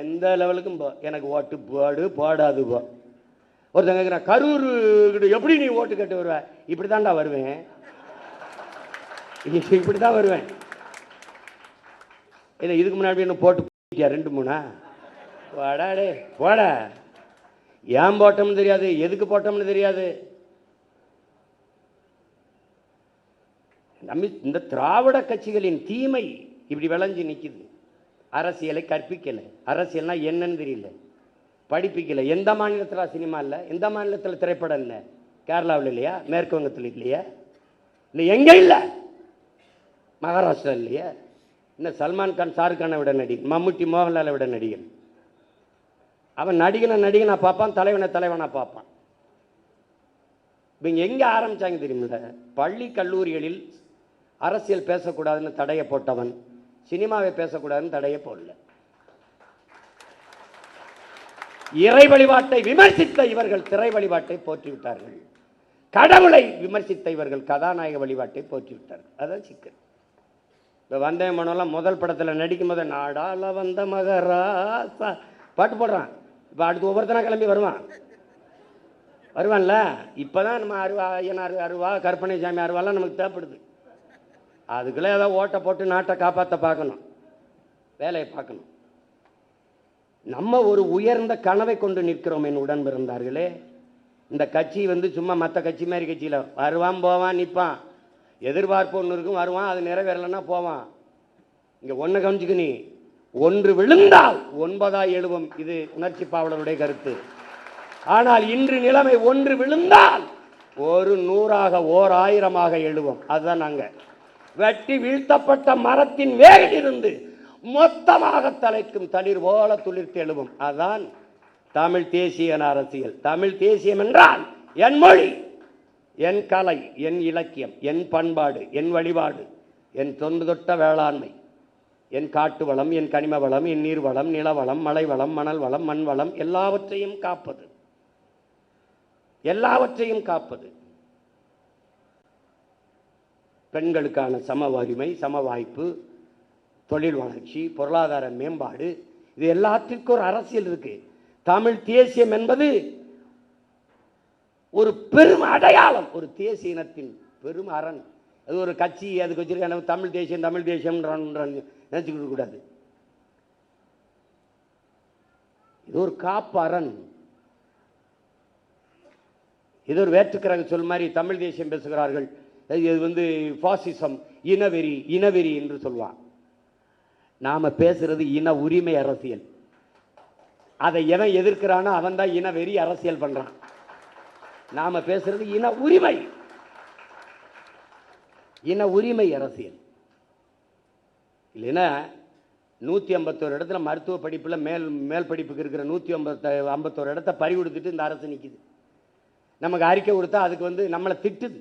எந்த லெவலுக்கும் போ, எனக்கு ஓட்டு போடு போடாது போ. ஒருத்தங்க கரூர் எப்படி நீ ஓட்டு கட்டு வருவ? இப்படி தான்டா வருவேன், இப்படி தான் வருவேன். இல்லை இதுக்கு முன்னாடி என்ன போட்டு போட்டியா 2-3 போடாடே போட. ஏன் போட்டோம்னு தெரியாது, எதுக்கு போட்டோம்னு தெரியாது. இந்த திராவிட கட்சிகளின் தீமை இப்படி விளைஞ்சு நிற்குது. அரசியலை கற்பிக்கல, அரசியல்னா என்னன்னு தெரியல, படிப்பிக்கல. எந்த மாநிலத்தில் சினிமா இல்லை, எந்த மாநிலத்தில் திரைப்படம் இல்லை? கேரளாவில் இல்லையா? மேற்கு வங்கத்தில் இல்லையா? இல்லை எங்கே இல்லை? மகாராஷ்டிரா இல்லையா? இன்னும் சல்மான் கான் ஷாருக் கானை விட நடிகன், மம்முட்டி மோகன்லாலை விட நடிகன். அவன் நடிகனை பார்ப்பான், தலைவனை பார்ப்பான். இவங்க எங்கே ஆரம்பிச்சாங்க தெரியுமில்ல? பள்ளி கல்லூரிகளில் அரசியல் பேசக்கூடாதுன்னு தடையை போட்டவன் சினிமாவை பேசக்கூடாதுன்னு தடையை போடல. இறை வழிபாட்டை விமர்சித்த இவர்கள் திரை வழிபாட்டை போற்றிவிட்டார்கள். கடவுளை விமர்சித்த இவர்கள் கதாநாயக வழிபாட்டை போற்றிவிட்டார்கள். அதான் சிக்கல். இப்போ வந்தே மனோலாம் முதல் படத்தில் நடிக்கும் போது நாடால வந்த மகராசா பாட்டு போடுறான். இப்போ அடுத்து ஒவ்வொருத்தனா கிளம்பி வருவான்ல. இப்போதான் நம்ம ஐயனார் அருவா, கற்பனை சாமி அருவாலாம் நமக்கு தேவைப்படுது. அதுக்குள்ளே ஏதாவது ஓட்டை போட்டு நாட்டை காப்பாற்ற பார்க்கணும், வேலையை பார்க்கணும். நம்ம ஒரு உயர்ந்த கனவை கொண்டு நிற்கிறோம் என் உடன் பிறந்தார்களே. இந்த கட்சி சும்மா மற்ற கட்சி மாதிரி கட்சியில் வருவான் போவான் நிற்பான், எதிர்பார்ப்பு ஒன்று இருக்கும், வருவான், அது நிறைவேறலைன்னா போவான். இங்கே ஒன்று கவனிச்சுக்கு, நீ ஒன்று விழுந்தால் 9 எழுவும். இது உணர்ச்சி பாவலருடைய கருத்து. ஆனால் இன்று நிலைமை ஒன்று விழுந்தால் 100 1000 எழுவும். அதுதான் நாங்கள் வெட்டி வீழ்த்தப்பட்ட மரத்தின் வேரில் இருந்து மொத்தமாக தலைக்கும் தளிர் போல துளிர்த்து எழுவும். அதுதான் தமிழ் தேசிய அரசியல். தமிழ் தேசியம் என்றால் என் மொழி, என் கலை, என் இலக்கியம், என் பண்பாடு, என் வழிபாடு, என் தொன்று தொட்ட வேளாண்மை, என் காட்டு வளம், என் கனிம வளம், என் நீர் வளம், நிலவளம், மலை வளம், மணல் வளம், மண் வளம், எல்லாவற்றையும் காப்பது, எல்லாவற்றையும் காப்பது. பெண்களுக்கான சம உரிமை, சம வாய்ப்பு, தொழில் வளர்ச்சி, பொருளாதார மேம்பாடு, இது எல்லாத்திற்கும் ஒரு அரசியல் இருக்கு. தமிழ் தேசியம் என்பது ஒரு பெரும் அடையாளம், ஒரு தேசிய இனத்தின் பெரும் அரண். அது ஒரு கட்சி அதுக்கு வச்சிருக்க தமிழ் தேசியம் தமிழ் தேசியம் நினைச்சுக்கிட்டு கூடாது. இது ஒரு காப்பு அரண். இது ஒரு வேற்றுக்கிற சொல் மாதிரி தமிழ் தேசியம் பேசுகிறார்கள். இது பாசிசம், இனவெறி, இனவெறி என்று சொல்வான். நாம பேசுறது இன உரிமை அரசியல். அதை எவன் எதிர்க்கிறானோ அவன் தான் இனவெறி அரசியல் பண்றான். நாம பேசுறது இன உரிமை, இன உரிமை அரசியல். இல்லைன்னா 151 இடத்துல மருத்துவ படிப்புல மேல் படிப்புக்கு இருக்கிற 151 இடத்தை பறி கொடுத்துட்டு இந்த அரசு நிற்குது. நமக்கு அறிக்கை கொடுத்தா அதுக்கு நம்மளை திட்டுது.